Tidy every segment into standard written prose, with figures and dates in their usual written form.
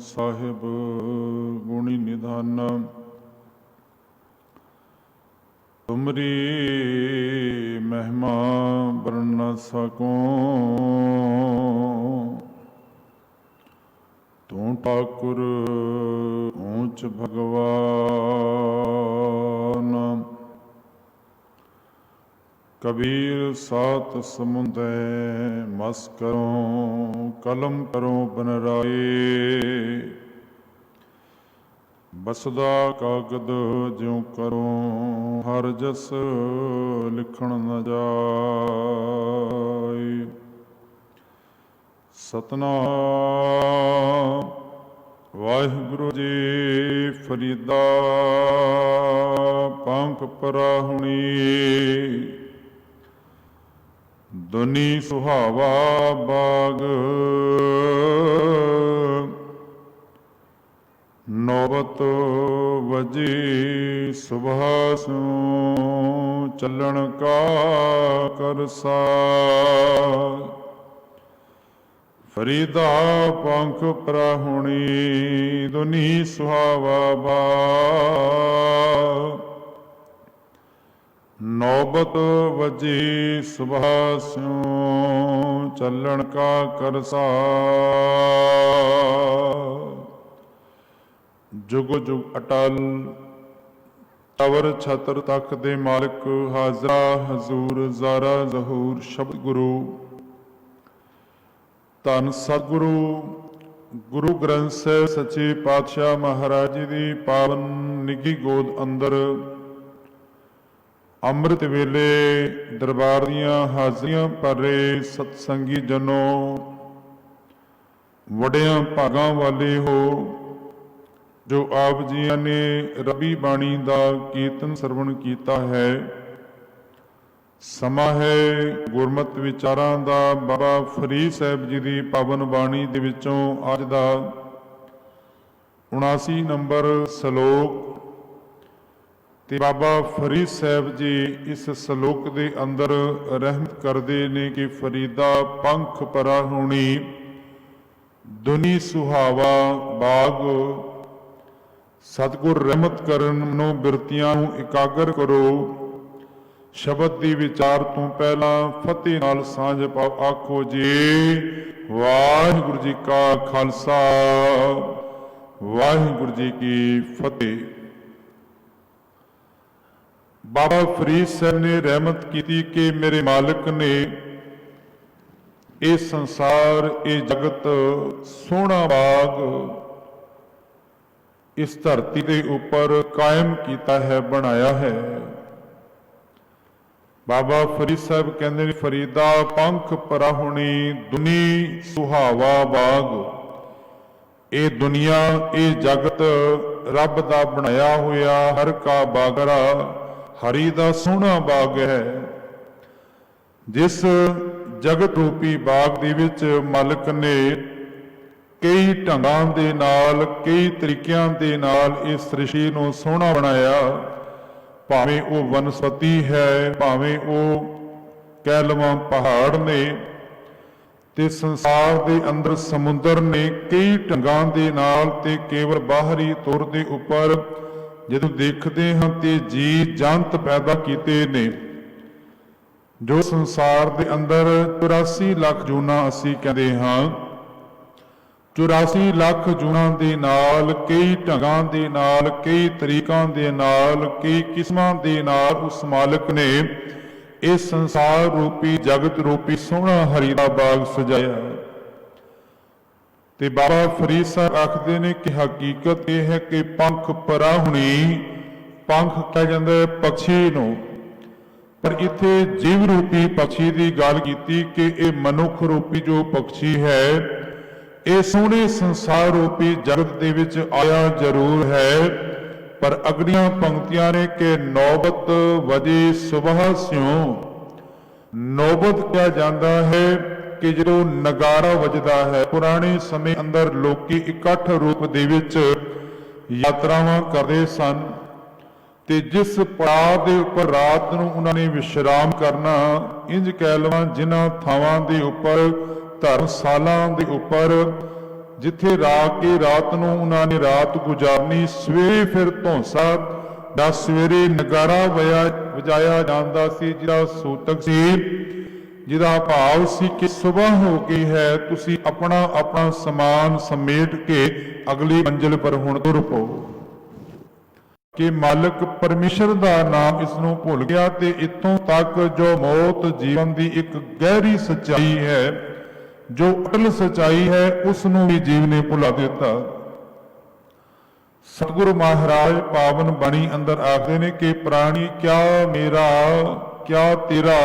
साहिब गुणी निधान। तुमरी महिमा वर्ण न सको, तू ठाकुर ऊंच भगवान। कबीर सात समुंदे मस करो, कलम करो बनराए। बसदा कागद ज्यों करो, हर जस लिखण न जाए। सतनाम वाहिगुरु जी। फरीदा पंख पराहुणी, दुनी सुहावा बाग। नौबत वजी सुबह स्यों, चलन का करसा। फरीदा पंख पराहुणी, दुनी सुहावा बाग। नौबत वजी सुबह स्यों, चलन का करसा। जुग जुग अटल तवर छतर तख दे मालिक। हाजरा हजूर ज़ारा ज़हूर शब्द गुरु। धन सतगुरु गुरु ग्रंथ साहिब सच्चे पातशाह महाराज जी दी पावन निघी गोद अंदर ਅੰਮ੍ਰਿਤ ਵੇਲੇ ਦਰਬਾਰ ਦੀਆਂ ਹਾਜ਼ਰੀਆਂ ਭਰ ਰਹੇ ਸਤਸੰਗੀ ਜਨੋ, ਵਡਿਆਂ ਭਾਗਾਂ ਵਾਲੇ ਹੋ ਜੋ ਆਪ ਜੀਆਂ ਨੇ ਰੱਬੀ ਬਾਣੀ ਦਾ ਕੀਰਤਨ ਸਰਵਣ ਕੀਤਾ ਹੈ। ਸਮਾਂ ਹੈ ਗੁਰਮਤਿ ਵਿਚਾਰਾਂ ਦਾ। ਬਾਬਾ ਫਰੀਦ ਸਾਹਿਬ ਜੀ ਦੀ ਪਾਵਨ ਬਾਣੀ ਦੇ ਵਿੱਚੋਂ ਅੱਜ ਦਾ 79 ਨੰਬਰ ਸ਼ਲੋਕ ਤੇ ਬਾਬਾ ਫਰੀਦ ਸਾਹਿਬ ਜੀ ਇਸ ਸ਼ਲੋਕ ਦੇ ਅੰਦਰ ਰਹਿਮਤ ਕਰਦੇ ਨੇ ਕਿ ਫਰੀਦਾ ਪੰਖ ਪਰਾਹੁਣੀ, ਦੁਨੀ ਸੁਹਾਵਾ ਬਾਗ। ਸਤਿਗੁਰ ਰਹਿਮਤ ਕਰਨ ਨੂੰ ਬਿਰਤੀਆਂ ਨੂੰ ਇਕਾਗਰ ਕਰੋ। ਸ਼ਬਦ ਦੀ ਵਿਚਾਰ ਤੋਂ ਪਹਿਲਾਂ ਫਤਿਹ ਨਾਲ ਸਾਂਝ ਪਾਓ। ਆਖੋ ਜੀ ਵਾਹਿਗੁਰੂ ਜੀ ਕਾ ਖਾਲਸਾ, ਵਾਹਿਗੁਰੂ ਜੀ ਕੀ ਫਤਿਹ। बाबा फरीद साहब ने रहमत की कि मेरे मालिक ने ये संसार, ये जगत सोहना बाग इस धरती के उपर कायम किया है, बनाया है। बाबा फरीद साहब कहते हैं फरीदा पंख पराहुणी, दुनी सुहावा बाग। ये दुनिया, ये जगत रब दा बनाया होया हर का बागरा, हरी दा सोहना बाग है। जिस जगत रूपी बाग दे विच मालिक ने कई ढंगां दे नाल, कई तरीकिਆਂ दे नाल इस सृष्टि नूं सोहना बनाया। भावें वो वनस्पति है, भावें वो कह लवां पहाड़ ने, ते संसार दे अंदर समुंदर ने कई ढंगां दे नाल ते केवल बाहरी तौर दे उपर ਜਦੋਂ ਦੇਖਦੇ ਹਾਂ ਤੇ ਜੀ ਜੰਤ ਪੈਦਾ ਕੀਤੇ ਨੇ। ਜੋ ਸੰਸਾਰ ਦੇ ਅੰਦਰ 84 ਲੱਖ ਜੂਨਾਂ ਅਸੀਂ ਕਹਿੰਦੇ ਹਾਂ। 84 ਲੱਖ ਜੂਨਾਂ ਦੇ ਨਾਲ, ਕਈ ਢੰਗਾਂ ਦੇ ਨਾਲ, ਕਈ ਤਰੀਕਾਂ ਦੇ ਨਾਲ, ਕਈ ਕਿਸਮਾਂ ਦੇ ਨਾਲ ਉਸ ਮਾਲਕ ਨੇ ਇਸ ਸੰਸਾਰ ਰੂਪੀ ਜਗਤ ਰੂਪੀ ਸੋਹਣਾ ਹਰੀ ਦਾ ਬਾਗ ਸਜਾਇਆ। ਤੇ ਬਾਬਾ ਫਰੀਦ ਸਾਹਿਬ ਆਖਦੇ ਨੇ ਕਿ ਹਕੀਕਤ ਇਹ ਹੈ ਕਿ ਪੰਖ ਪਰਾਹੁਣੀ, ਪੰਖ ਕਿਹਾ ਜਾਂਦਾ ਹੈ ਪਕਸ਼ੀ ਨੂੰ, ਪਰ ਇੱਥੇ ਜੀਵ ਰੂਪੀ ਪਕਸ਼ੀ ਦੀ ਗੱਲ ਕੀਤੀ ਕਿ ਇਹ ਮਨੁੱਖ ਰੂਪੀ ਜੋ ਪਕਸ਼ੀ ਹੈ ਇਹ ਸੋਹਣੇ ਸੰਸਾਰ ਰੂਪੀ ਜਗਤ ਦੇ ਵਿੱਚ ਆਇਆ ਜ਼ਰੂਰ ਹੈ। ਪਰ ਅਗਲੀਆਂ ਪੰਕਤੀਆਂ ਨੇ ਕਿ ਨੌਬਤ ਵਜੇ ਸੁਬਹ ਸਿਉਂ। ਨੌਬਤ ਕਿਹਾ ਜਾਂਦਾ ਹੈ कि जो नगारा वजदा है। पुराने समय अंदर लोकी इकट्ठ रूप दे विच यात्रावां करदे सन ते जिस पड़ाव के उपर रात नूं उन्हां ने विश्राम करना। इंज कह लवां जिन्हां थावां दे उपर धर्मशालां दे उपर ਜਿੱਥੇ ਕੇ ਰਾਤ ਨੂੰ ਉਹਨਾਂ ਨੇ ਰਾਤ ਗੁਜ਼ਾਰਨੀ। ਸਵੇਰੇ ਫਿਰ ਧੌਂਸਾ ਦਾ ਸਵੇਰੇ ਨਗਾਰਾ ਵਜਾਇਆ ਜਾਂਦਾ ਸੀ, ਜਿਹਦਾ ਸੂਤਕ ਸੀ, ਜਿਹਦਾ ਭਾਵ ਸੀ ਕਿ ਸੁਬਾਹ ਹੋ ਗਈ ਹੈ, ਤੁਸੀਂ ਆਪਣਾ ਆਪਣਾ ਸਮਾਨ ਸਮੇਟ ਕੇ ਅਗਲੀ ਮੰਜ਼ਿਲ ਪਰ ਹੁਣ ਤੁਰ ਪਓ। ਕਿ ਮਾਲਕ ਪਰਮੇਸ਼ਰ ਦਾ ਨਾਮ ਇਸ ਨੂੰ ਭੁੱਲ ਗਿਆ ਤੇ ਇੱਥੋਂ ਤੱਕ ਜੋ ਮੌਤ ਜੀਵਨ ਦੀ ਇੱਕ ਗਹਿਰੀ ਸੱਚਾਈ ਹੈ, ਜੋ ਅਟਲ ਸੱਚਾਈ ਹੈ, ਉਸ ਨੂੰ ਵੀ ਜੀਵ ਨੇ ਭੁਲਾ ਦਿੱਤਾ। ਸਤਿਗੁਰੂ ਮਹਾਰਾਜ ਪਾਵਨ ਬਾਣੀ ਅੰਦਰ ਆਖਦੇ ਨੇ ਕਿ ਪ੍ਰਾਣੀ ਕਿਆ ਮੇਰਾ ਕਿਆ ਤੇਰਾ,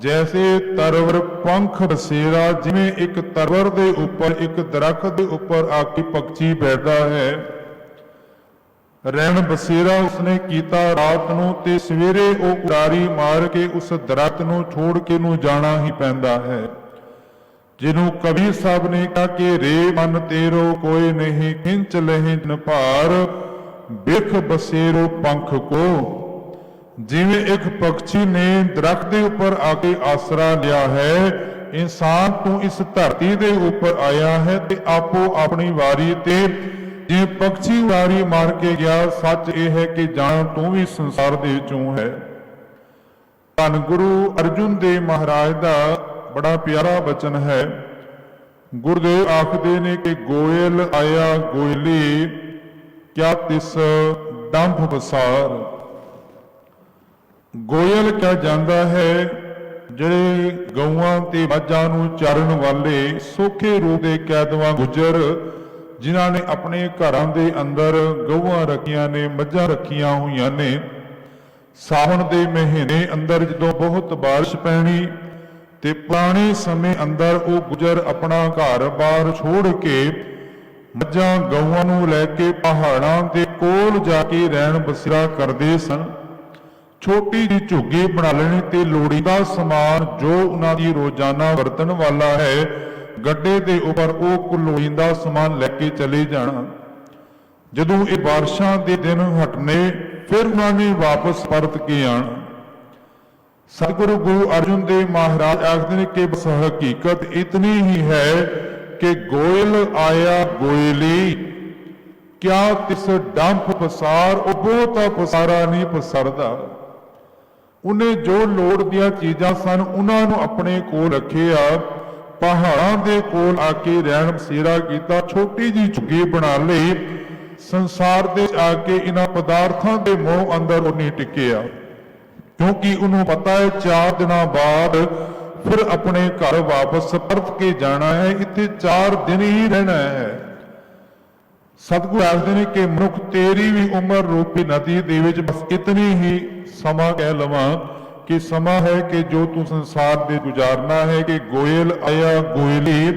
ਜੈਸੇ ਤਰਵਰ ਪੰਖ ਬਸੇਰਾ। ਜਿਵੇਂ ਇੱਕ ਤਰਵਰ ਦੇ ਉੱਪਰ, ਇੱਕ ਦਰਖਤ ਦੇ ਉੱਪਰ ਆ ਕੇ ਪੰਛੀ ਬੈਠਦਾ ਹੈ, ਰਹਿਣ ਬਸੇਰਾ ਉਸਨੇ ਕੀਤਾ ਰਾਤ ਨੂੰ, ਤੇ ਸਵੇਰੇ ਉਹ ਉਡਾਰੀ ਮਾਰ ਕੇ ਉਸ ਦਰਖਤ ਨੂੰ ਛੋੜ ਕੇ ਨੂੰ ਜਾਣਾ ਹੀ ਪੈਂਦਾ ਹੈ। ਜਿਹਨੂੰ ਕਵੀ ਸਾਹਿਬ ਨੇ ਕਿਹਾ ਕਿ ਰੇ ਮਨ ਤੇਰੋ ਕੋਈ ਨਹੀਂ ਖਿੰਚ ਲਹਿ ਜਨ ਭਾਰ, ਬਿਖ ਬਸੇਰੋ ਪੰਖ ਕੋ। ਜਿਵੇਂ ਇੱਕ ਪੰਛੀ ਨੇ ਦਰਖਤ ਦੇ ਉੱਪਰ ਆ ਕੇ ਆਸਰਾ ਲਿਆ ਹੈ, ਇਨਸਾਨ ਤੂੰ ਇਸ ਧਰਤੀ ਦੇ ਉੱਪਰ ਆਇਆ ਹੈ ਤੇ ਆਪੋ ਆਪਣੀ ਵਾਰੀ ਤੇ ਜੇ ਪੰਛੀ ਵਾਰੀ ਮਾਰ ਕੇ ਗਿਆ। ਸੱਚ ਇਹ ਹੈ ਕਿ ਜਾਣ ਤੂੰ ਵੀ ਸੰਸਾਰ ਦੇ ਵਿੱਚੋਂ ਹੈ। ਧੰਨ ਗੁਰੂ ਅਰਜੁਨ ਦੇਵ ਮਹਾਰਾਜ ਦਾ ਬੜਾ ਪਿਆਰਾ ਬਚਨ ਹੈ। ਗੁਰਦੇਵ ਆਖਦੇ ਨੇ ਕਿ ਗੋਇਲ ਆਇਆ ਗੋਇਲੀ, ਕਿਆ ਤਿਸ ਡੰਭ ਬਸਾਰ। ਗੋਇਲ ਕਿਹਾ ਜਾਂਦਾ ਹੈ ਜਿਹੜੇ ਗਊਆਂ ਤੇ ਮੱਝਾਂ ਨੂੰ ਚਾਰਨ ਵਾਲੇ ਸੌਖੇ ਰੂਪ ਦੇ ਕੈਦਵਾਂ ਗੁਜਰ, ਜਿਨ੍ਹਾਂ ਨੇ ਆਪਣੇ ਘਰਾਂ ਦੇ ਅੰਦਰ ਗਊਆਂ ਰੱਖੀਆਂ ਨੇ, ਮੱਝਾਂ ਰੱਖੀਆਂ ਹੋਈਆਂ ਨੇ। ਸਾਵਣ ਦੇ ਮਹੀਨੇ ਅੰਦਰ ਜਦੋਂ ਬਹੁਤ ਬਾਰਿਸ਼ ਪੈਣੀ ਤੇ ਪੁਰਾਣੇ ਸਮੇਂ ਅੰਦਰ ਉਹ ਗੁਜਰ ਆਪਣਾ ਘਰ-ਬਾਰ ਛੋੜ ਕੇ ਮੱਝਾਂ ਗਊਆਂ ਨੂੰ ਲੈ ਕੇ ਪਹਾੜਾਂ ਦੇ ਕੋਲ ਜਾ ਕੇ ਰਹਿਣ ਬਸੇਰਾ ਕਰਦੇ ਸਨ। ਛੋਟੀ ਜਿਹੀ ਝੁੱਗੀ ਬਣਾ ਲੈਣੀ ਤੇ ਲੋੜੀਂਦਾ ਸਮਾਨ ਜੋ ਉਹਨਾਂ ਦੀ ਰੋਜ਼ਾਨਾ ਵਰਤਣ ਵਾਲਾ ਹੈ, ਗੱਡੇ ਦੇ ਉੱਪਰ ਉਹ ਲੋੜੀਂਦਾ ਸਮਾਨ ਲੈ ਕੇ ਚਲੇ ਜਾਣਾ। ਜਦੋਂ ਇਹ ਬਾਰਿਸ਼ਾਂ ਦੇ ਦਿਨ ਹਟਨੇ, ਫਿਰ ਉਹਨਾਂ ਨੇ ਵਾਪਸ ਪਰਤ ਕੇ ਆਣਾ। ਸਤਿਗੁਰੂ ਗੁਰੂ ਅਰਜਨ ਦੇਵ ਮਹਾਰਾਜ ਆਖਦੇ ਨੇ ਕਿ ਬਸ ਹਕੀਕਤ ਇਤਨੀ ਹੀ ਹੈ ਕਿ ਗੋਇਲ ਆਇਆ ਗੋਇਲੀ, ਕਿਆ ਤਿਸ ਡੰਭ ਪਸਾਰ। ਉਹ ਬਹੁਤਾ ਪਸਾਰਾ ਨਹੀਂ ਪਸਰਦਾ। ਉਹਨੇ ਜੋ ਲੋੜ ਦੀਆਂ ਚੀਜ਼ਾਂ ਸਨ ਉਹਨਾਂ ਨੂੰ ਆਪਣੇ ਕੋਲ ਰੱਖਿਆ, ਪਹਾੜਾਂ ਦੇ ਕੋਲ ਆ ਕੇ ਰਹਿਣ ਬਸੇਰਾ ਕੀਤਾ, ਛੋਟੀ ਜਿਹੀ ਝੁੱਗੀ ਬਣਾ ਲਈ। ਸੰਸਾਰ ਦੇ ਆ ਕੇ ਇਹਨਾਂ ਪਦਾਰਥਾਂ ਦੇ ਮੋਹ ਅੰਦਰ ਉਹ ਨਹੀਂ ਟਿਕਿਆ, ਕਿਉਂਕਿ ਉਹਨੂੰ ਪਤਾ ਹੈ 4 ਦਿਨਾਂ ਬਾਅਦ ਫਿਰ ਆਪਣੇ ਘਰ ਵਾਪਸ ਪਰਤ ਕੇ ਜਾਣਾ ਹੈ, ਇੱਥੇ 4 ਦਿਨ ਹੀ ਰਹਿਣਾ ਹੈ। ਸਤਿਗੁਰੂ ਆਖਦੇ ਨੇ ਕਿ ਮਨੁੱਖ ਤੇਰੀ ਵੀ ਉਮਰ ਰੂਪੀ ਨਦੀ ਦੇ ਵਿੱਚ ਬਸ ਇਤਨੀ ਹੀ ਸਮਾਂ ਕਹਿ ਲਵਾਂ ਕਿ ਸਮਾਂ ਹੈ ਕਿ ਜੋ ਤੂੰ ਸੰਸਾਰ ਦੇ ਗੁਜ਼ਾਰਨਾ ਹੈ। ਕਿ ਗੋਇਲ ਆਇਆ ਗੋਇਲੀ,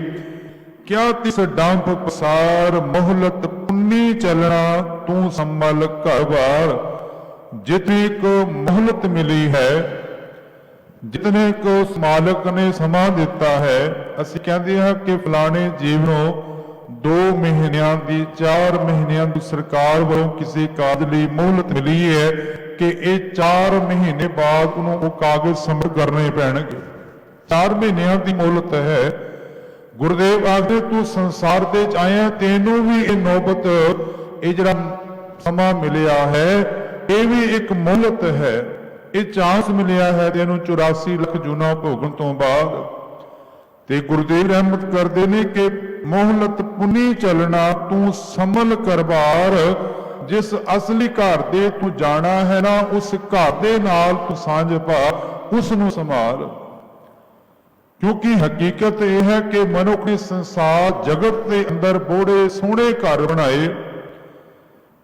ਕਿਆ ਤਿਸ ਡੰਭ ਪਸਾਰ, ਮੋਹਲਤ ਪੁੰਨੀ ਚੱਲਣਾ ਤੂੰ ਸੰਭਲ ਘਰ-ਬਾਰ। ਜਿਤਨੀ ਕੋ ਮੋਹਲਤ ਮਿਲੀ ਹੈ, ਜਿਤਨੇ ਕੋ ਉਸ ਮਾਲਕ ਨੇ ਸਮਾਂ ਦਿੱਤਾ ਹੈ, ਅਸੀਂ ਕਹਿੰਦੇ ਹਾਂ ਕਿ ਫਲਾਣੇ ਜੀਵ ਨੂੰ 2 ਮਹੀਨਿਆਂ ਦੀ 4 ਮਹੀਨਿਆਂ ਦੀ ਸਰਕਾਰ ਵੱਲੋਂ ਕਿਸੇ ਕਾਜ ਲਈ ਮੋਹਲਤ ਮਿਲੀ ਹੈ ਕਿ ਇਹ 4 ਮਹੀਨੇ ਬਾਅਦ ਉਹਨੂੰ ਉਹ ਕਾਗਜ਼ ਸਬਮਿਟ ਕਰਨੇ ਪੈਣਗੇ। 4 ਮਹੀਨਿਆਂ ਦੀ ਮੋਹਲਤ ਹੈ। ਗੁਰਦੇਵ ਆਖਦੇ ਤੂੰ ਸੰਸਾਰ ਦੇ ਚ ਆਇਆ, ਤੈਨੂੰ ਵੀ ਇਹ ਨੌਬਤ, ਇਹ ਜਿਹੜਾ ਸਮਾਂ ਮਿਲਿਆ ਹੈ, ਇਹ ਵੀ ਇੱਕ ਮੋਹਲਤ ਹੈ। ਇਹ ਚਾਂਸ ਮਿਲਿਆ ਹੈ ਤੈਨੂੰ 84 ਲੱਖ ਜੂਨਾ ਭੋਗਣ ਤੋਂ ਬਾਅਦ। ਤੇ ਗੁਰਦੇਵ ਰਹਿਮਤ ਕਰਦੇ ਨੇ ਕਿ ਮੋਹਲਤ ਪੁਨੀ ਚੱਲਣਾ ਤੂੰ ਸੰਭਲ ਕਰਬਾਰ। ਜਿਸ ਅਸਲੀ ਘਰ ਦੇ ਤੂੰ ਜਾਣਾ ਹੈ ਨਾ, ਉਸ ਘਰ ਦੇ ਨਾਲ ਤੂੰ ਸਾਂਝ ਪਾ, ਉਸ ਨੂੰ ਸੰਭਾਲ। ਕਿਉਂਕਿ ਹਕੀਕਤ ਇਹ ਹੈ ਕਿ ਮਨੁੱਖ ਨੇ ਸੰਸਾਰ ਜਗਤ ਦੇ ਅੰਦਰ ਬੜੇ ਸੋਹਣੇ ਘਰ ਬਣਾਏ,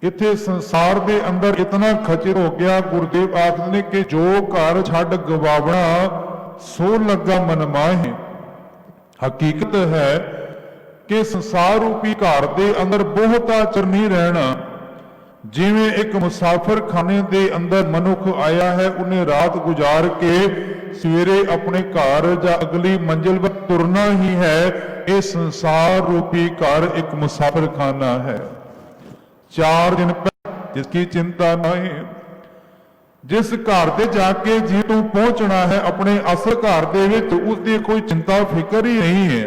ਇੱਥੇ ਸੰਸਾਰ ਦੇ ਅੰਦਰ ਇਤਨਾ ਖਚਰ ਹੋ ਗਿਆ। ਗੁਰਦੇਵ ਆਖਦੇ ਨੇ ਕਿ ਜੋ ਘਰ ਛੱਡ ਗਵਾਵਣਾ ਸੋ ਲੱਗਾ ਮਨ ਮਾਹੇ। ਹਕੀਕਤ ਹੈ ਕਿ ਸੰਸਾਰ ਰੂਪੀ ਘਰ ਦੇ ਅੰਦਰ ਬਹੁਤਾ ਚਿਰ ਨਹੀਂ ਰਹਿਣਾ। ਜਿਵੇਂ ਇੱਕ ਮੁਸਾਫਰ ਖਾਨੇ ਦੇ ਅੰਦਰ ਮਨੁੱਖ ਆਇਆ ਹੈ, ਉਹਨੇ ਰਾਤ ਗੁਜ਼ਾਰ ਕੇ ਸਵੇਰੇ ਆਪਣੇ ਘਰ ਜਾਂ ਅਗਲੀ ਮੰਜ਼ਿਲ ਵੱਲ ਤੁਰਨਾ ਹੀ ਹੈ। ਇਹ ਸੰਸਾਰ ਰੂਪੀ ਘਰ ਇੱਕ ਮੁਸਾਫਰ ਖਾਨਾ ਹੈ। 4 ਦਿਨ ਜਿਸकी ਚਿੰਤਾ ਨਹੀਂ, ਜਿਸ ਘਰ ਤੇ ਜਾ ਕੇ ਜੀ ਤੂੰ ਪਹੁੰਚਣਾ ਹੈ ਆਪਣੇ ਅਸਲ ਘਰ ਦੇ ਵਿੱਚ, ਉਸ ਦੀ ਕੋਈ ਚਿੰਤਾ ਫਿਕਰ ਹੀ ਨਹੀਂ ਹੈ।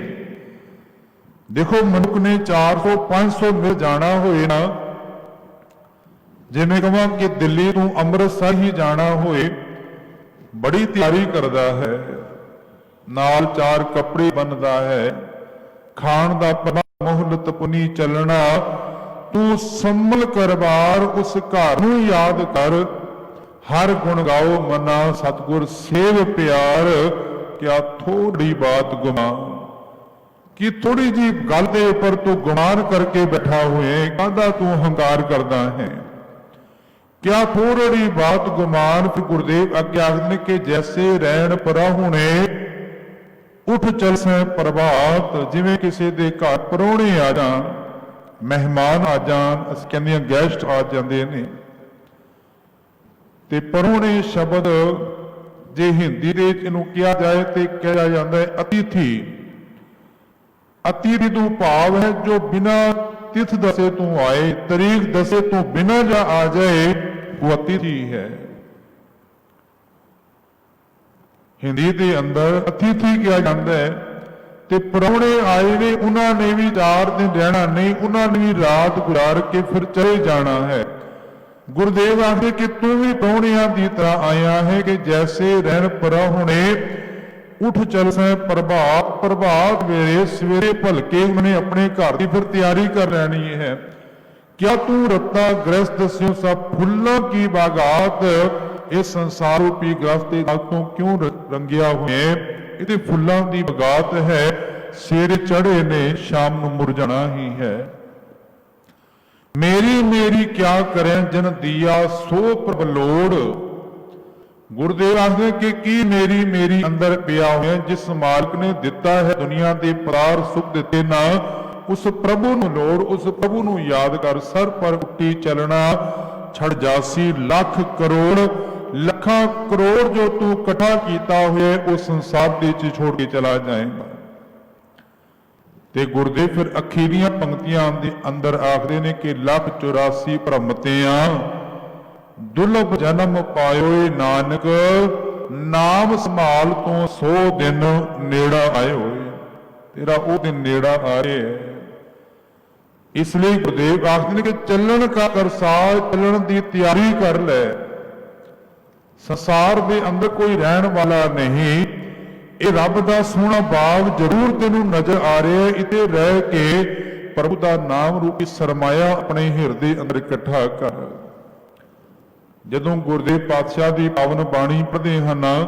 देखो मनुख ने 400-500 मिल जाना होए ना, जिवें कहां कि दिल्ली तू अमृतसर ही जाना होए, बड़ी तैयारी करता है, नाल 4 कपड़े बनता है, खाण दा प्रबंध मोहलत पुनी चलना। तू संभल कर बार उस घर नूं याद कर, हर गुण गाओ मना सतगुर सेव प्यार, क्या थोड़ी बात गुमान। कि थोड़ी जी गल के उपर तू गुमान करके बैठा हुए, कहता तू हंकार करता है, क्या थोड़ी बात गुमान। फिर गुरुदेव अगे आखदे कि जैसे रैन पराहुणे उठ चल सै प्रभात। जिवें किसी के घर परौणे आ जाण, मेहमान आ जाण, असीं कहंदे हां गैस्ट आ जांदे ने, ते परौणे शब्द जे हिंदी दे इहनूं किहा जाए ते कहा जाता है अतिथि। अतिथि तो भाव है जो बिना तिथ दसे तू आए, तारीख दसे तू बिना जा आ जाए, वो अतिथि है। हिंदी के अंदर अतिथि किया जाता है। ते परौणे आए ने, उन्होंने भी 4 दिन रहना नहीं, उन्होंने भी रात गुजार के फिर चले जाना है। गुरुदेव आखदे कि तू भी परौणियां की तरह आया है, कि जैसे रहन पराहुणे उठ चल सै प्रभात। प्रभात वेले सवेरे भलके उन्हें अपने घर की फिर तैयारी कर लेनी है। क्या तू रत्ता ग्रस्त दस्यो सब फुल्लों की बागात। इस संसार रूपी ग्रस्त तो क्यों रंगिया हुए, ये फुल्लों की बागात है। सिर चढ़े ने शाम नूं मुरझाना ही है। मेरी मेरी क्या करें जन दिया सो प्रभ लोड़। गुरुदेव आखदे कि की मेरी मेरी अंदर पिया हुआ, जिस मालिक ने दिता है दुनिया के परार सुख दिते ना, उस प्रभु नूं लोड़, उस प्रभु नूं याद कर। सर पर उठी चलना छड़ जासी लख करोड़। लखा करोड़ जो तू इकट्ठा किया हुआ, उस संसार दे विच छोड़ के चला जाएगा। ते गुरुदेव फिर अखीरियां पंक्तियां दे अंदर आखदे ने कि 184 भ्रमतियां दुर्लभ जन्म पायोए नानक। नाम संभाल तो 100 दिन नेड़ा आए होए। तेरा वो दिन नेड़ा आए है। इसलिए गुरुदेव आखदे ने कि चलन का करसाज, चलन की तैयारी कर ले। संसार के अंदर कोई रहन वाला नहीं, ये रब का सोहना बाग जरूर तेनों नजर आ रहा है। इते रह के प्रभु का नाम रूपी सरमाया अपने हिरदे अंदर इकट्ठा कर। जदों गुरुदेव पातशाह की पावन बाणी पढ़ते हैं,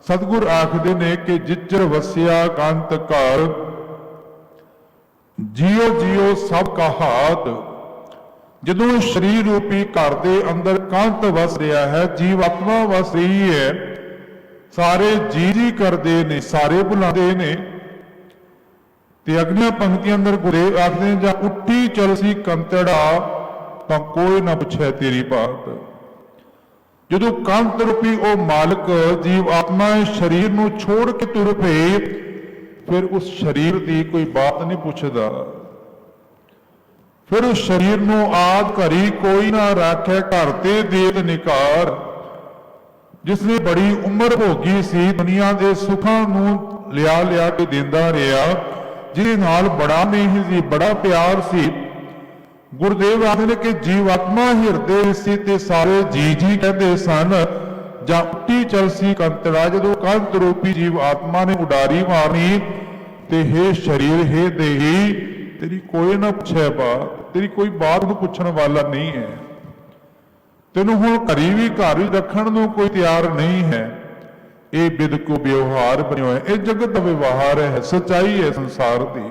सतगुर आखदे ने कि जिचर वसिया कांत घर, जियो जियो सब का हाथ। जदों शरीर रूपी घर के अंदर कांत वस रहा है, जीवात्मा वस रही है, सारे जी जी करते ने, सारे बुलाते ने। ते अगलियां पंक्तियां अंदर गुरुदेव आखदे जा उठी चलसी कंतड़ा, तां कोई ना पुछे तेरी बात। जदों कंत रूपी ओ मालिक जीव आत्मा शरीर नूं छोड़ के तुर पे, फिर उस शरीर की कोई बात नहीं पूछदा। फिर उस शरीर नूं आद घरी कोई ना राखे, घर ते देत निकार। जिसने बड़ी उम्र भोगी सी, दुनिया के सुखां नूं लिया लिया के देंदा रहा, जिहदे नाल बड़ा नहीं सी, बड़ा प्यार सी। गुरुदेव आखदे कि जीवात्मा हिरदे सी ते सारे जी जी कहते सन। जां उठी चलसी कंतड़ा, जदों कंत रूपी जीव आत्मा ने उडारी मारनी, ते हे शरीर हे देही, तेरी कोई ना पूछे बात, तेरी कोई बात नूं पुछण वाला नहीं है। तेनों हुण घरी भी घर ही रखण नूं कोई तैयार नहीं है। ये बिद को व्यवहार बनिया है, ये जगत का व्यवहार है, सच्चाई है संसार की।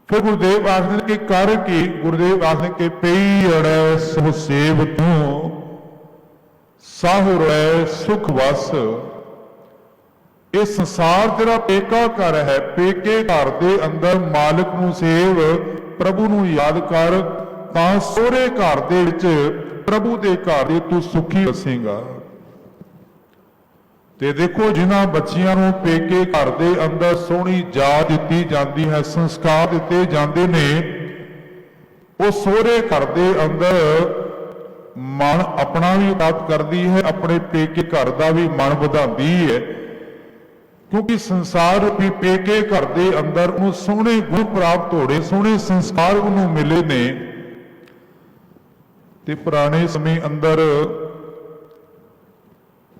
फिर गुरुदेव आखदे कि कर की, गुरुदेव आखदे कि पई अड़ै सो सेव तू, साहु रै सुख वस। ये संसार तेरा पेका घर है, पेके घर के अंदर मालिक नूं सेव, प्रभु नूं याद कर, तां सोहरे घर दे विच प्रभु के घर दे तू सुखी वसेगा। ते देखो जिन्हां बच्चियां नूं पेके घर दे अंदर सोहनी जात दित्ती जाती है, संस्कार दिते जाते ने, वो सोहरे घर दे अंदर मन अपना भी प्राप्त करती है, अपने पेके घर का भी मन वधाती है। क्योंकि संसार रूपी पेके घर के अंदर उन्हें सोहने गुण प्राप्त होने, सोहने संस्कार उन्हें मिले ने। ते पुराने समय अंदर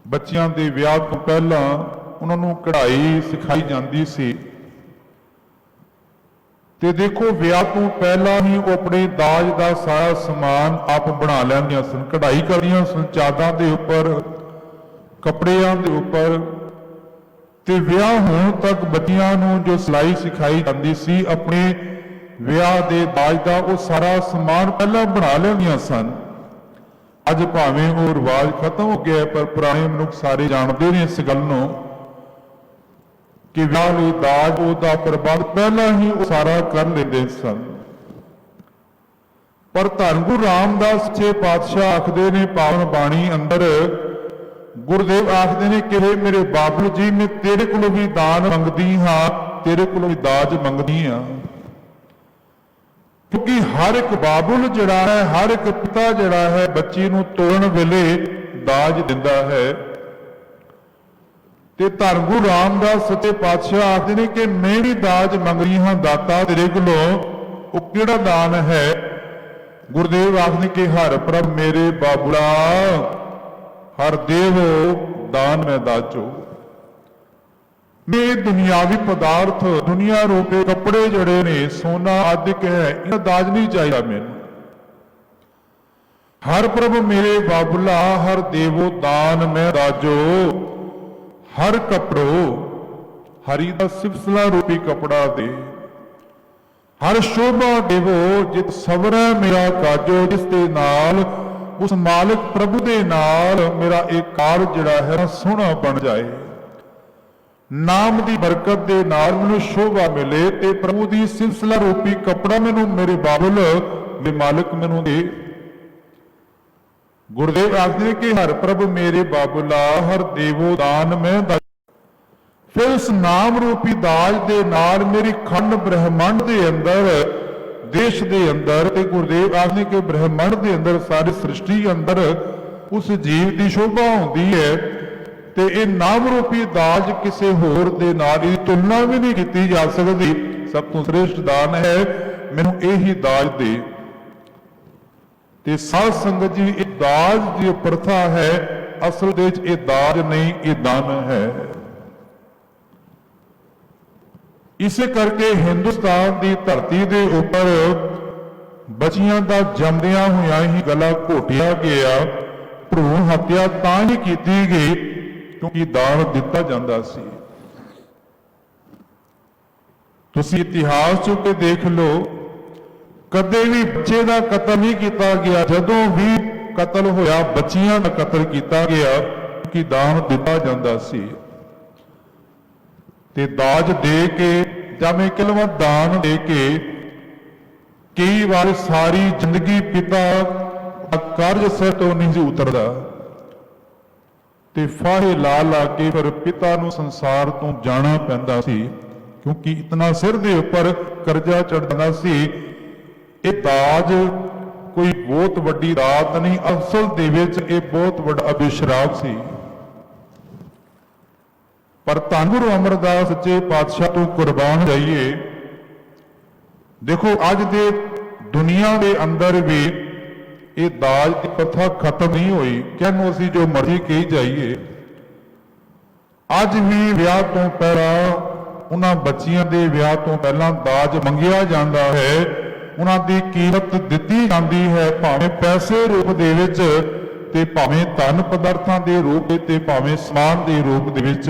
बच्चियां दे विआह तो पहला उन्होंने कढ़ाई सिखाई जाती सी। ते देखो विआह तो पहला ही वो अपने दाज का सारा समान आप बना लैंदियां सन, कढ़ाई करदियां सन चादरां दे उपर, कपड़ियां दे उपर। ते विआह होने तक बच्चियां नूं जो सिलाई सिखाई जाती सी, अपने विआह दे दाज का वो सारा समान पहला बना लैंदियां सन। अज भावें वो रिवाज खत्म हो गया, पर पुराने मनुख सारे जानते हैं इस गल नूं कि विआह लई दाज उहदा प्रबंध पहला ही वो सारा कर लेंदे सन। पर धन गुरु रामदास सच्चे पातशाह आखदे ने पावन बाणी अंदर, गुरुदेव आखदे ने कि हे मेरे बाबू जी, मैं तेरे कोलों भी दान मंगदी हाँ, तेरे कोलों भी दाज मंगदी हाँ। क्योंकि हर एक बाबुल जिहड़ा है, हर एक पिता जिहड़ा है, बच्ची नूं तोड़न वेले दाज दिंदा है। ते धन गुरु रामदास सच्चे पातशाह आखदे ने कि मैं भी दाज मंग रही हाँ दाता तेरे कोलों, वो किहड़ा दान है? गुरुदेव आखदे कि हर प्रभ मेरे बाबुला, हर देव दान में दाजो। मैं दुनियावी पदार्थ, दुनिया रूपे कपड़े जड़े ने, सोना आदिक है, इन्हें दाज नहीं चाहिए मैनू। हर प्रभु मेरे बाबुला, हर देवो दान में दाजो। हर कपड़ो हरि दा सिफसला रूपी कपड़ा दे। हर शोभा देवो जित सवरै मेरा काजो, जिस दे नाल उस मालिक प्रभु दे नाल मेरा एक कार जिहड़ा है सोहना बन जाए। नाम की बरकत दे नाल मैनूं शोभा मिले ते प्रभु की सिलसिला रूपी कपड़ा मैनूं मेरे बाबुल मेरे मालिक मैनूं दे। गुरुदेव आखदे कि हर प्रभु मेरे बाबुला, हर देवो दान में दाज। फिर उस नाम रूपी दाज दे नाल मेरी खंड ब्रह्मंड दे अंदर, देश दे अंदर, ते गुरुदेव आखदे कि ब्रह्मंड दे अंदर, सारी सृष्टि अंदर उस जीव की शोभा होंदी है। ते ये नाम रूपी दाज किसी होर दे नाल दी तुलना भी नहीं की जा सकती। सब तो श्रेष्ठ दान है, मैनूं यही दाज दे। ते साध संगत जी, ये दाज की प्रथा है, असल दे विच ये दाज नहीं, ये दान है। इसे करके हिंदुस्तान की धरती के उपर बच्चियां दा जमदियां होया ही गला घोटिया गया, भ्रूण हत्या तां ही की गई क्योंकि दान दिता जाता सी। तुसी इतिहास चो के देख लो, कदे भी बच्चे का कतल नहीं किया गया। जदों भी कतल होया बच्चियां का कतल किया गया कि दान दिता जाता सी। ते दाज दे के जावें किलवा दान दे के कई बार सारी जिंदगी पिता कर्ज सिर तो नहीं उतरदा, ते फाहे ला ला के फिर पिता नूं संसार तो जाना पैंदा सी, क्योंकि इतना सिर दे उपर करजा चढ़ जांदा सी। ये दाज कोई बहुत वड्डी दात नहीं, असल दे विच ये बहुत वड्डा अभिश्राप सी। पर धन गुरु अमरदास सच्चे पातशाह तो कुर्बान जाइए। देखो अज दे दुनिया के अंदर भी ये दाज की प्रथा खत्म नहीं हुई। कहनों असीं जो मर्जी कही जाइए, अज भी विआह तो पहला उन्हां बच्चियां दे विआह तो पहला दाज मंगिया जाता है, उन्हां दी कीमत दिती जाती है, भावें पैसे रूप दे विच ते भावें धन पदार्थां दे रूप ते भावें समान दे रूप दे विच।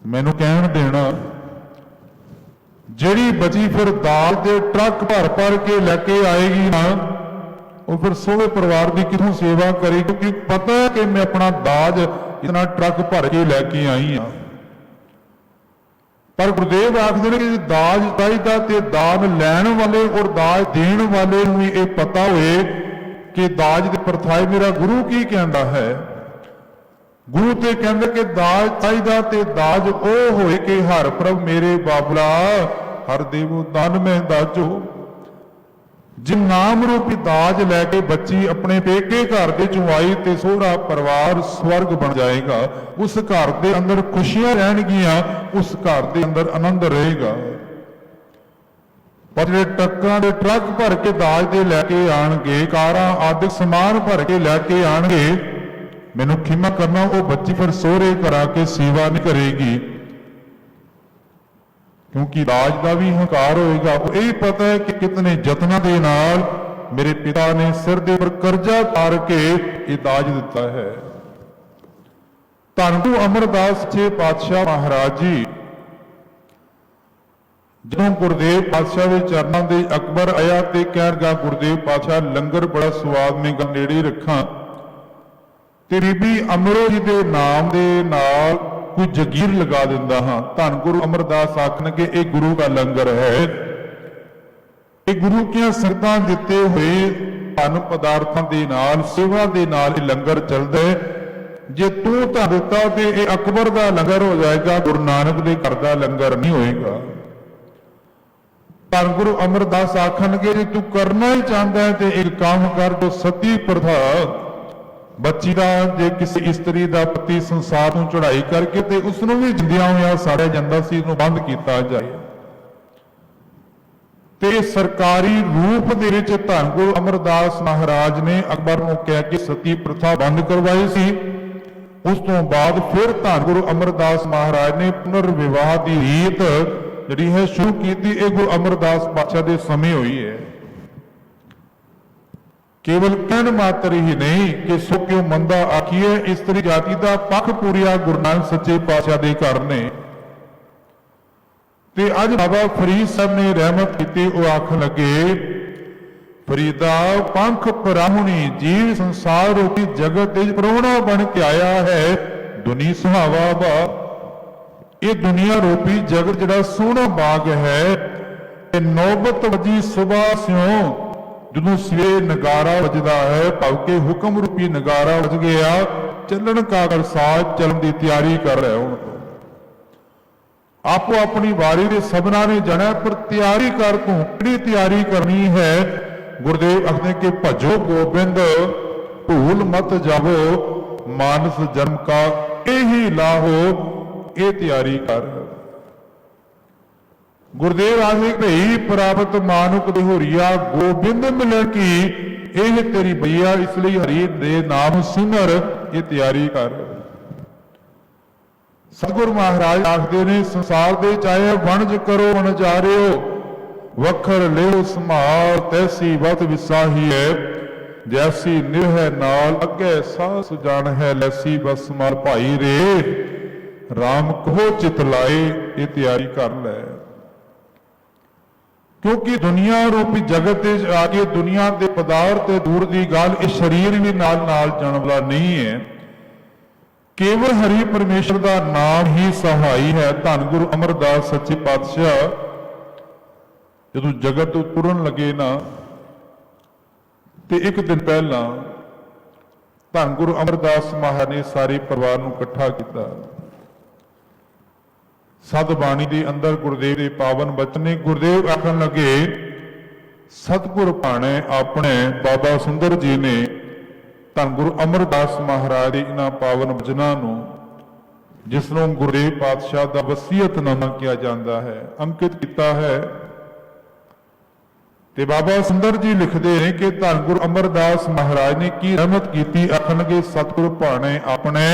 मैनूं कहण देना, जिहड़ी बची फिर दाज दे ट्रक भर भर के लैके आएगी ना, वो फिर सोहरे परिवार की कितों सेवा करेगी, क्योंकि पता है कि मैं अपना दाज इतना ट्रक भर के लैके आई हाँ। पर गुरुदेव आखदे ने कि दाज चाहिदा ते दान लैण वाले और दाज देण वाले नूं भी यह पता होए कि दाज दी प्रथाए मेरा गुरु की कहता है। गुरु ते कहंदे कि दाज चाहिदा ते दाज ओ होए कि हर प्रभ मेरे बाबला, हर देवो दान में दाजो। ਜੇ ਨਾਮ ਰੂਪੀ ਦਾਜ ਲੈ ਕੇ ਬੱਚੀ ਆਪਣੇ ਪੇਕੇ ਘਰ ਦੇ ਚੋਂ ਆਈ ਤੇ ਸਹੁਰਾ ਪਰਿਵਾਰ ਸਵਰਗ ਬਣ ਜਾਏਗਾ। ਉਸ ਘਰ ਦੇ ਅੰਦਰ ਖੁਸ਼ੀਆਂ ਰਹਿਣਗੀਆਂ, ਉਸ ਘਰ ਦੇ ਅੰਦਰ ਆਨੰਦ ਰਹੇਗਾ। ਪਰ ਜਿਹੜੇ ਟਰੱਕਾਂ ਦੇ ਟਰੱਕ ਭਰ ਕੇ ਦਾਜ ਦੇ ਲੈ ਕੇ ਆਣਗੇ, ਕਾਰਾਂ ਆਦਿ ਸਮਾਨ ਭਰ ਕੇ ਲੈ ਕੇ ਆਣਗੇ, ਮੈਨੂੰ ਖਿਮਾ ਕਰਨਾ, ਉਹ ਬੱਚੀ ਫਿਰ ਸਹੁਰੇ ਕਰਾ ਕੇ ਸੇਵਾ ਨਹੀਂ ਕਰੇਗੀ, ਕਿਉਂਕਿ ਦਾਜ ਦਾ ਵੀ ਹੰਕਾਰ ਹੋਏਗਾ। ਉਹ ਇਹ ਪਤਾ ਹੈ ਕਿ ਕਿਤਨੇ ਯਤਨਾਂ ਦੇ ਨਾਲ ਮੇਰੇ ਪਿਤਾ ਨੇ ਸਿਰ ਦੇ ਉੱਪਰ ਕਰਜ਼ਾ ਤਾਰ ਕੇ ਇਹ ਦਾਜ ਦਿੱਤਾ ਹੈ। ਧੰਨ ਗੁਰੂ ਅਮਰਦਾਸ ਸੱਚੇ ਪਾਤਸ਼ਾਹ ਮਹਾਰਾਜ ਜੀ ਜਦੋਂ ਗੁਰਦੇਵ ਪਾਤਸ਼ਾਹ ਦੇ ਚਰਨਾਂ ਦੇ ਅਕਬਰ ਆਇਆ ਤੇ ਕਹਿਣਗਾ, ਗੁਰਦੇਵ ਪਾਤਸ਼ਾਹ ਲੰਗਰ ਬੜਾ ਸਵਾਦ ਮੈਂ ਗਾ ਨੇੜੇ ਰੱਖਾਂ ਤੇ ਬੀਬੀ ਅਮਰੋ ਜੀ ਦੇ ਨਾਮ ਦੇ ਨਾਲ ਕੋਈ ਜਗੀਰ ਲਗਾ ਦਿੰਦਾ ਹਾਂ। ਧੰਨ ਗੁਰੂ ਅਮਰਦਾਸ ਆਖਣਗੇ, ਇਹ ਗੁਰੂ ਦਾ ਲੰਗਰ ਹੈ, ਇਹ ਗੁਰੂ ਕੀਆਂ ਸੰਗਤਾਂ ਦਿੱਤੇ ਹੋਏ ਧਨ ਪਦਾਰਥਾਂ ਦੇ ਨਾਲ, ਸੇਵਾ ਦੇ ਨਾਲ ਇਹ ਲੰਗਰ ਚੱਲਦਾ ਹੈ। ਜੇ ਤੂੰ ਧਨ ਦਿੱਤਾ ਤੇ ਇਹ ਅਕਬਰ ਦਾ ਲੰਗਰ ਹੋ ਜਾਏਗਾ, ਗੁਰੂ ਨਾਨਕ ਦੇ ਘਰ ਦਾ ਲੰਗਰ ਨਹੀਂ ਹੋਏਗਾ। ਧੰਨ ਗੁਰੂ ਅਮਰਦਾਸ ਆਖਣਗੇ, ਜੇ ਤੂੰ ਕਰਨਾ ਹੀ ਚਾਹੁੰਦਾ ਹੈ ਤੇ ਇੱਕ ਕੰਮ ਕਰ, ਜੋ ਸਤੀ ਪ੍ਰਥਾ ਬੱਚੀ ਦਾ, ਜੇ ਕਿਸੇ ਇਸਤਰੀ ਦਾ ਪਤੀ ਸੰਸਾਰ ਨੂੰ ਚੜ੍ਹਾਈ ਕਰਕੇ ਤੇ ਉਸ ਨੂੰ ਵੀ ਜਿੰਦਿਆਂ ਹੋਇਆਂ ਸਾੜਿਆ ਜਾਂਦਾ ਸੀ, ਇਹਨੂੰ ਬੰਦ ਕੀਤਾ ਜਾਏ। ਤੇ ਸਰਕਾਰੀ ਰੂਪ ਦੇ ਵਿੱਚ ਧੰਨ ਗੁਰੂ ਅਮਰਦਾਸ ਮਹਾਰਾਜ ਨੇ ਅਕਬਰ ਨੂੰ ਕਹਿ ਕੇ ਸਤੀ ਪ੍ਰਥਾ ਬੰਦ ਕਰਵਾਈ ਸੀ। ਉਸ ਤੋਂ ਬਾਅਦ ਫਿਰ ਧੰਨ ਗੁਰੂ ਅਮਰਦਾਸ ਮਹਾਰਾਜ ਨੇ ਪੁਨਰ ਵਿਵਾਹ ਦੀ ਰੀਤ ਜਿਹੜੀ ਹੈ ਸ਼ੁਰੂ ਕੀਤੀ। ਇਹ ਗੁਰੂ ਅਮਰਦਾਸ ਪਾਤਸ਼ਾਹ ਦੇ ਸਮੇਂ ਹੋਈ ਹੈ। ਕੇਵਲ ਕਹਿਣ ਮਾਤਰ ਹੀ ਨਹੀਂ ਕਿ ਸੋ ਕਿਉ ਮੰਦਾ ਆਖੀਏ, ਇਸਤਰੀ ਜਾਤੀ ਦਾ ਪੱਖ ਪੂਰਿਆ ਗੁਰੂ ਨਾਨਕ ਸੱਚੇ ਪਾਤਸ਼ਾਹ ਦੇ ਘਰ ਨੇ। ਤੇ ਅੱਜ ਬਾਬਾ ਫਰੀਦ ਸਾਹਿਬ ਨੇ ਰਹਿਮਤ ਕੀਤੀ, ਉਹ ਆਖਣ ਲੱਗੇ, ਫਰੀਦਾ ਪੰਖ ਪਰਾਹੁਣੀ ਜੀਵ ਸੰਸਾਰ ਰੂਪੀ ਜਗਤ ਦੇ ਪ੍ਰਾਹੁਣਾ ਬਣ ਕੇ ਆਇਆ ਹੈ, ਦੁਨੀ ਸੁਹਾਵਾ ਬਾ। ਇਹ ਦੁਨੀਆ ਰੂਪੀ ਜਗਤ ਜਿਹੜਾ ਸੋਹਣਾ ਬਾਗ ਹੈ, ਤੇ ਨੌਬਤ ਵਜੀ ਸੁਬਾ ਸਿਓ, ਜਦੋਂ ਸਵੇਰੇ ਨਗਾਰਾ ਵੱਜਦਾ ਹੈ, ਭਾਵ ਕਿ ਹੁਕਮ ਰੂਪੀ ਨਗਾਰਾ ਵੱਜ ਗਿਆ, ਚੱਲਣ ਕਾਗਰ ਸਾਜ ਚੱਲਣ ਦੀ ਤਿਆਰੀ ਕਰ ਰਿਹਾ। ਹੁਣ ਆਪੋ ਆਪਣੀ ਵਾਰੀ ਦੇ ਸਭਨਾਂ ਨੇ ਜਾਣਾ, ਪਰ ਤਿਆਰੀ ਕਰ, ਤੂੰ ਕਿਹੜੀ ਤਿਆਰੀ ਕਰਨੀ ਹੈ? ਗੁਰਦੇਵ ਆਖਦੇ ਕਿ ਭਜੋ ਗੋਬਿੰਦ ਭੂਲ ਮਤ ਜਾਵੋ, ਮਾਨਸ ਜਨਮ ਕਾ ਇਹੀ ਲਾਹੋ, ਇਹ ਤਿਆਰੀ ਕਰ। ਗੁਰਦੇਵ ਆਖਦੇ ਭਈ ਪ੍ਰਾਪਤ ਮਾਨੁਕ ਦੇਹੁਰੀਆ, ਗੋਬਿੰਦ ਮਿਲਣ ਕੀ ਇਹ ਤੇਰੀ ਬਈਆ, ਇਸ ਲਈ ਹਰੀ ਦੇ ਨਾਮ ਸਿਮਰ, ਇਹ ਤਿਆਰੀ ਕਰ। ਸਤਿਗੁਰੂ ਮਹਾਰਾਜ ਆਖਦੇ ਨੇ, ਸੰਸਾਰ ਦੇ ਚਾਹੇ ਵਣਜ ਕਰੋ ਵਣਜਾਰਿਓ, ਵਖਰ ਲਿਓ ਸੰਭਾਲ, ਤੈਸੀ ਵਤ ਵਿਸਾਹੀ ਹੈ, ਜੈਸੀ ਨਿਰਹਿ ਨਾਲ ਅੱਗੇ ਸਾਹ ਸੁਜਾਨ ਹੈ, ਲੈਸੀ ਬਸ ਮਾਰ ਭਾਈ ਰੇ, ਰਾਮ ਕਹੋ ਚਿਤ ਲਾਏ, ਇਹ ਤਿਆਰੀ ਕਰ ਲੈ। ਕਿਉਂਕਿ ਦੁਨੀਆ ਰੂਪੀ ਜਗਤ ਦੇ ਆ ਕੇ ਦੁਨੀਆ ਦੇ ਪਦਾਰਥ ਤੇ ਦੂਰ ਦੀ ਗੱਲ, ਇਹ ਸਰੀਰ ਵੀ ਨਾਲ ਨਾਲ ਜਾਣ ਵਾਲਾ ਨਹੀਂ ਹੈ। ਕੇਵਲ ਹਰੀ ਪਰਮੇਸ਼ਰ ਦਾ ਨਾਮ ਹੀ ਸਹਾਈ ਹੈ। ਧੰਨ ਗੁਰੂ ਅਮਰਦਾਸ ਸੱਚੇ ਪਾਤਸ਼ਾਹ ਜਦੋਂ ਜਗਤ ਤੋਂ ਤੁਰਨ ਲੱਗੇ ਨਾ, ਤੇ ਇੱਕ ਦਿਨ ਪਹਿਲਾਂ ਧੰਨ ਗੁਰੂ ਅਮਰਦਾਸ ਮਹਾਰਾਜ ਨੇ ਸਾਰੇ ਪਰਿਵਾਰ ਨੂੰ ਇਕੱਠਾ ਕੀਤਾ। ਸਦ ਬਾਣੀ ਦੇ ਅੰਦਰ ਗੁਰਦੇਵ ਦੇ ਪਾਵਨ ਬਚਨ ਨੇ। ਗੁਰਦੇਵ ਆਖਣ ਲੱਗੇ, ਸਤਿਗੁਰ ਭਾਣੇ ਆਪਣੇ ਬਾਬਾ ਸੁੰਦਰ ਜੀ ਨੇ ਧੰਨ ਗੁਰੂ ਅਮਰਦਾਸ ਮਹਾਰਾਜ ਦੇ ਇਹਨਾਂ ਪਾਵਨ ਬਚਨਾਂ ਨੂੰ, ਜਿਸ ਨੂੰ ਗੁਰਦੇਵ ਪਾਤਸ਼ਾਹ ਦਾ ਵਸੀਅਤਨਾਮਾ ਕਿਹਾ ਜਾਂਦਾ ਹੈ, ਅੰਕਿਤ ਕੀਤਾ ਹੈ। ਤੇ ਬਾਬਾ ਸੁੰਦਰ ਜੀ ਲਿਖਦੇ ਨੇ ਕਿ ਧੰਨ ਗੁਰੂ ਅਮਰਦਾਸ ਮਹਾਰਾਜ ਨੇ ਕੀ ਰਹਿਮਤ ਕੀਤੀ। ਆਖਣਗੇ, ਸਤਿਗੁਰ ਭਾਣੇ ਆਪਣੇ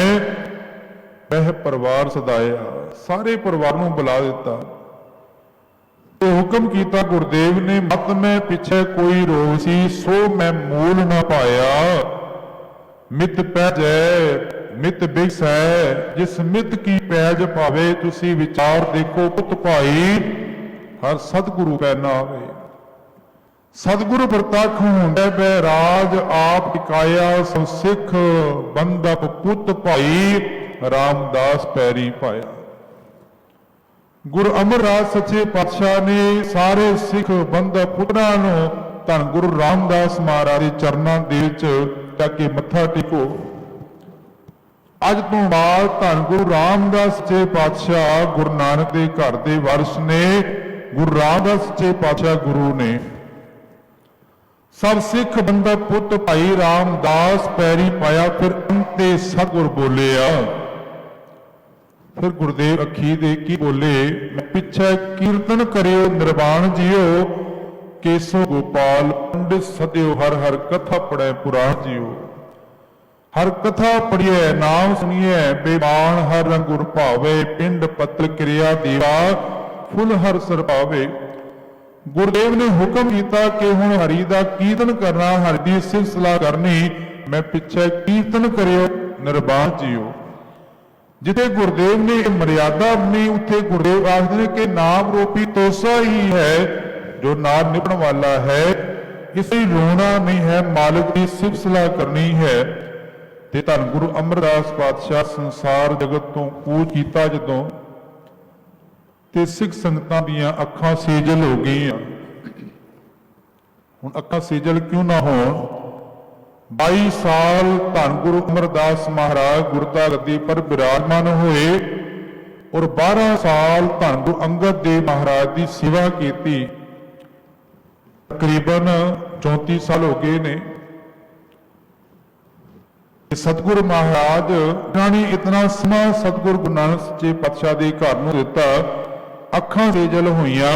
ਇਹ ਪਰਿਵਾਰ ਸਦਾਇਆ, ਸਾਰੇ ਪਰਿਵਾਰ ਨੂੰ ਬੁਲਾ ਦਿੱਤਾ ਤੇ ਹੁਕਮ ਕੀਤਾ। ਗੁਰਦੇਵ ਨੇ, ਮਤ ਮੈਂ ਪਿੱਛੇ ਕੋਈ ਰੋਗ ਸੀ, ਸੋ ਮੈਂ ਮੂਲ ਨਾ ਪਾਇਆ, ਮਿਤ ਪੈਜੈ ਮਿਤ ਬਿਸੈ, ਜਿਸ ਮਿਤ ਕੀ ਪੈਜ ਪਾਵੇ, ਤੁਸੀਂ ਵਿਚਾਰ ਦੇਖੋ ਪੁੱਤ ਭਾਈ, ਹਰ ਸਤਿਗੁਰੂ ਕੈ ਨਾਵੇ। ਸਤਿਗੁਰੂ ਪ੍ਰਤੱਖ ਹੁੰਦੇ ਬੈਰਾਜ, ਆਪ ਟਿਕਾਇਆ ਸੋ ਸਿੱਖ, ਬੰਦਪ ਪੁੱਤ ਭਾਈ, ਰਾਮਦਾਸ ਪੈਰੀ ਪਾਇਆ। ਗੁਰੂ ਅਮਰਦਾਸ ਸੱਚੇ ਪਾਤਸ਼ਾਹ ਨੇ ਸਾਰੇ ਸਿੱਖ ਬੰਦਪ ਪੁੱਤਰਾਂ ਨੂੰ ਧੰਨ ਗੁਰੂ ਰਾਮਦਾਸ ਮਹਾਰਾਜ ਦੇ ਚਰਨਾਂ ਦੇ ਵਿੱਚ ਟਕ ਕੇ ਮੱਥਾ ਟੇਕੋ। ਅੱਜ ਤੋਂ ਬਾਅਦ ਧੰਨ ਗੁਰੂ ਰਾਮਦਾਸ ਸੱਚੇ ਪਾਤਸ਼ਾਹ ਗੁਰੂ ਨਾਨਕ ਦੇ ਘਰ ਦੇ ਵਾਰਿਸ ਨੇ। ਗੁਰੂ ਰਾਮਦਾਸ ਸੱਚੇ ਪਾਤਸ਼ਾਹ ਗੁਰੂ ਨੇ सब सिख बंदा पुत भाई रामदास पैरी पाया, फिर अंते सतगुर बोलिया। फिर गुरुदेव अखी दे की बोले, मैं पिछे कीर्तन करियो निर्वाण जियो, केसो गोपाल पंडित सदियो, हर हर कथा पढ़े पुराण जियो। हर कथा पढ़िए नाम सुनिए, बेमान हर रंग गुर भावे, पिंड पत्र क्रिया दीवा फुल हर सर पावे। गुरुदेव ने हुक्म किया कि हुण हरि दा कीर्तन करना, हरि दी सिफत सलाह करनी। मैं पिछे कीर्तन करियो निर्वाण जियो। जिथे गुरुदेव ने मर्यादा अपनी, उथे गुरुदेव आखते हैं कि नाम रूपी तोसा ही है जो नार निभण वाला है। इसलिए रोना नहीं है, मालिक की सिफत सलाह करनी है। ते धन गुरु अमरदास पातशाह संसार जगत तो कूच कीता जदों, ते सिख संगतां दीयां अखां सेजल हो गईयां। हुण अखां सेजल क्यों ना होण? 22 साल धन गुरु अमरदास महाराज गुरता गद्दी पर विराजमान होए और 12 साल धन गुरु अंगद देव महाराज की सेवा की। तकरीबन 34 साल हो गए ने। सतगुरु महाराज ने इतना समा सतगुरु गुरु नानक सच्चे पातशाह के घर में दिता, अखां सेजल होईयां।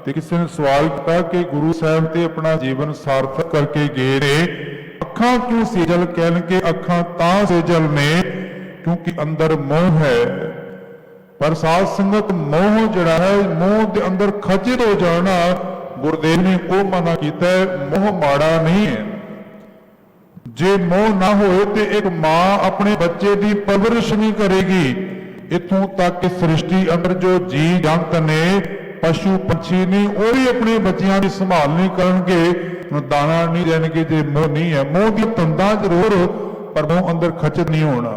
ते किसी ने सवाल किया कि गुरु साहब ते अपना जीवन सार्थक करके गए ने, अखां क्यों सेजल? कह के अखां तां सेजल ने क्योंकि अंदर मोह है। पर साध संगत मोह जड़ा है, मोह के अंदर खचित हो जाना, गुरुदेव ने वो मना किया है। मोह माड़ा नहीं है। जे मोह ना होए तो एक मां अपने बच्चे की परवरिश नहीं करेगी। इथों तक कि सृष्टि अंदर जो जी जंत ने, पशु पंछी ने, वो भी अपने बच्चों की संभाल नहीं करनगे, दाना नहीं देंगे जे मोह नहीं है। मोह की तंदा जरूर, पर मोह अंदर खचित नहीं होना।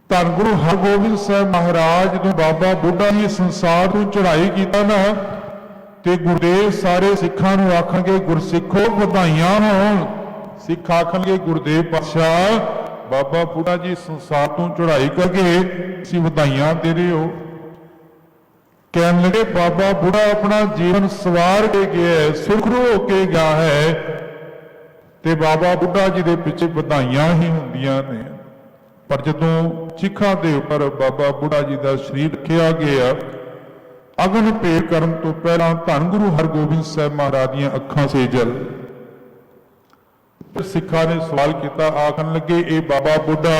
धन गुरु हरगोबिंद साहब महाराज जो बाबा बुढ़ा जी संसार को चढ़ाई किया ना, ते गुरुदेव सारे सिखां नूं आखणगे, गुरसिखो वधाइयां होण। सिख आखणगे गुरुदेव पातशाह बाबा बुढ़ा जी संसार तो चढ़ाई करके तुसीं वधाइयां दे रहे हो। कहने लगे बाबा बुढ़ा अपना जीवन सवार के गया है, सुखरू होके गया है, ते बाबा बुढ़ा जी के पिछे वधाइयां ही हुंदियां ने। पर जदों चिखा दे उपर बाबा बुढ़ा जी का शरीर रखिया गया, अगन भेट करन तो पहला धन गुरु हरगोबिंद साहब महाराज दीयां अखां सेजल। सिखा ने सवाल किया, आखन लगे ये बाबा बुढ़ा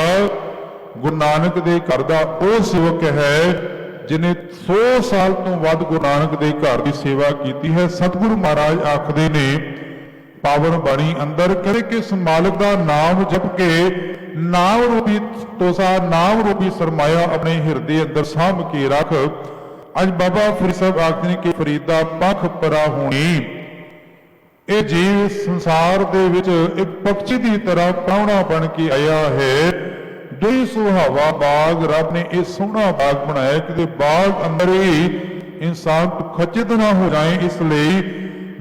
गुरु नानक दे घर दा वो सेवक है जिन्हें 100 साल तो वध गुरु नानक दे घर की सेवा की है। सतगुरु महाराज आखदे ने पावन बाणी अंदर करे कि इस मालिक का नाम जप के नाम रूपी तोसा, नाम रूपी सरमाया अपने हिरदे अंदर साम के रख। अज बाबा फरीद साहब आखते हैं कि फरीदा पख परा होनी, ये जीव संसार दे विच एक पक्षी की तरह प्राहुणा बन के आया है। दुई सुहावा बाग रब ने यह सोहना बाग बनाया कि बाग अंदर ही इंसान खचित ना हो जाए। इसलिए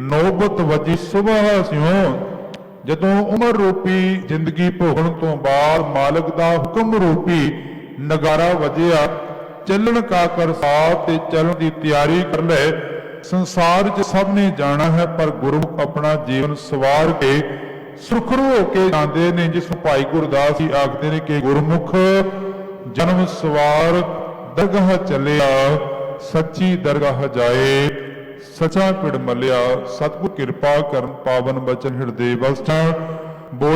नौबत वजी सुबह स्यों, जदों उम्र रूपी जिंदगी भोगण तो बाद मालिक का हुक्म रूपी नगारा वजिया, चलन का कर साथ ते चलन की तैयारी कर ले। संसार च सब ने जाना है, पर गुरुमुख अपना जीवन सवार के सुखरू होके जाते हैं। जिस भाई गुरदास जी आखते हैं कि गुरुमुख जन्म सवार दरगाह चलिया, सच्ची दरगाह जाए, सचा पिड़ मलिया। सतगुर कृपा करन पावन बचन हृदय बस जान।